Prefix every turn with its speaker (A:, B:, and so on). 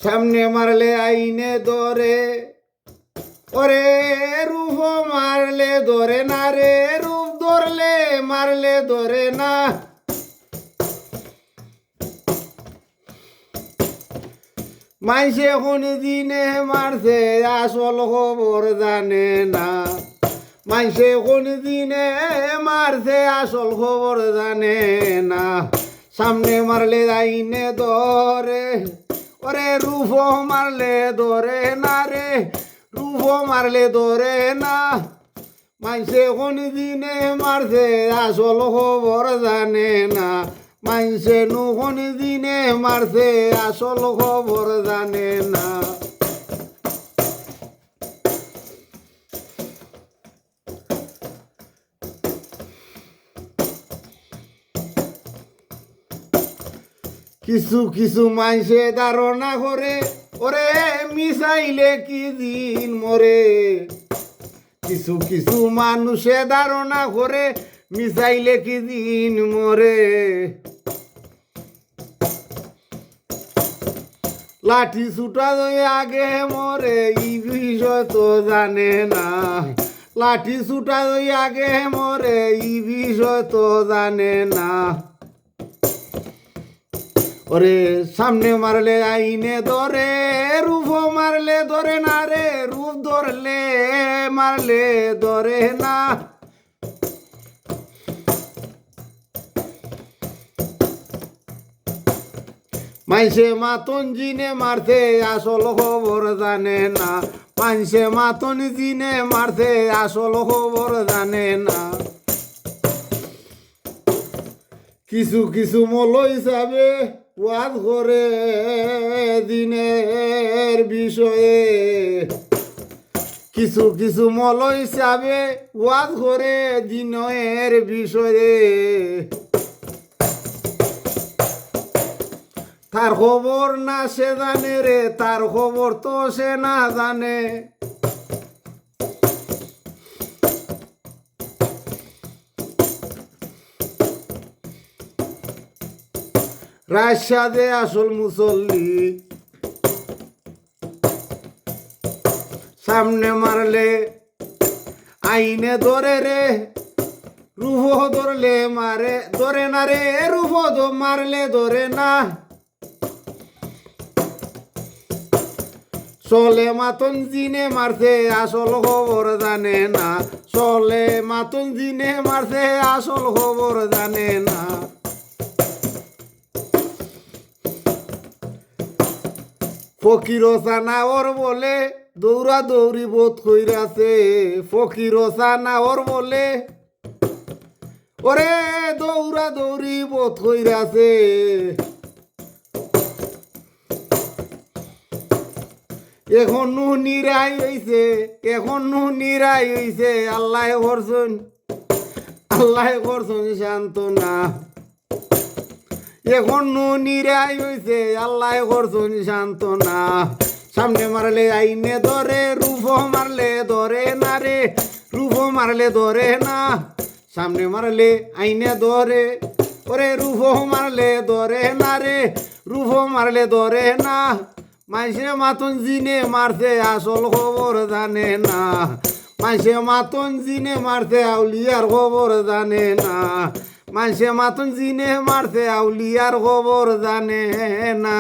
A: সামনে মারলে আইনে ধরে, ওরে রূপ মারলে ধরে না রে, রূপ ধরলে মারলে ধরে না। মাইসে কোন দিনে মারছে আসল খবর জানে না, মাইসে কোন দিনে মারছে আসল খবর জানে না। সামনে মারলে আইনে ধরে, ওরে রূপ মারলে ধরে না রে, রূপ মারলে ধরে না। মাইসে কোন দিনে মারছে আসল খবর জানে না, মাইসে নু কোন দিনে মারছে আসল খবর জানে না। কিছু কিছু মাইসে ধারণা করে, ওরে মিসাইলে কি দিন মরে। কিছু কিছু মানুষে ধারণা করে মিসাইলে কি দিন মরে। লাঠি ছুটা আগে মরে ই বিষয় তো জানে না, লাঠি ছুটা আগে মরে ই বিষয় তো জানে না। ওরে সামনে মারলে আইনে ধরে, রূপ মারলে ধরে না রে, রূপ ধরলে মারলে ধরে না। মাইসে মাতন জিনে মারতে আসল খবর জানে না, মাইসে মাতন জিনে মারতে আসল খবর জানে না। কিছু কিছু মল হিসাবে ওয়াজ করে দিনের বিষয়ে, কিছু কিছু মল হিসাবে ওয়াজ করে দিনের বিষয়ে। তার খবর না সে জানে রে, তার খবর তো সে না জানে। রাজশাদে আসল মুসল্লি, সামনে মারলে আইনে ধরে রে, রূপ ধরলে মারে ধরে না রে, রূপ মারলে ধরে না। চলে মাতন জিনে মারছে আসল খবর জানে না, চলে মাতন জিনে মারছে আসল খবর জানে না। ফকির সানা ওর বলে দৌড়া দৌড়ি বোধ কইরাছে, ফকির সানা ওর বলে ওরে দৌড়া দৌড়ি বোধ কইরাছে। এখন নু নিরাই হইছে, এখন নু নিরাই হইছে, আল্লাহ করছুন, আল্লাহ করছুন সান্ত্বনা। এখন নু নিরাই হইছে, আল্লাহ করছুন সান্ত্বনা। সামনে মারলে আইনে ধরে, রূপ মারলে ধরে না রে, রূপ মারলে ধরে না। সামনে মারলে আইনে ধরে, ওরে রূপ মারলে ধরে না রে, রূপ মারলে ধরে না। মাইসে মাতন জিনে মারছে আসল খবর জানে না, মাইসে মাতন জিনে মারছে আউলিয়ার খবর জানে না, মাইসে মাতন জিনে মারছে আউলিয়ার খবর জানে না।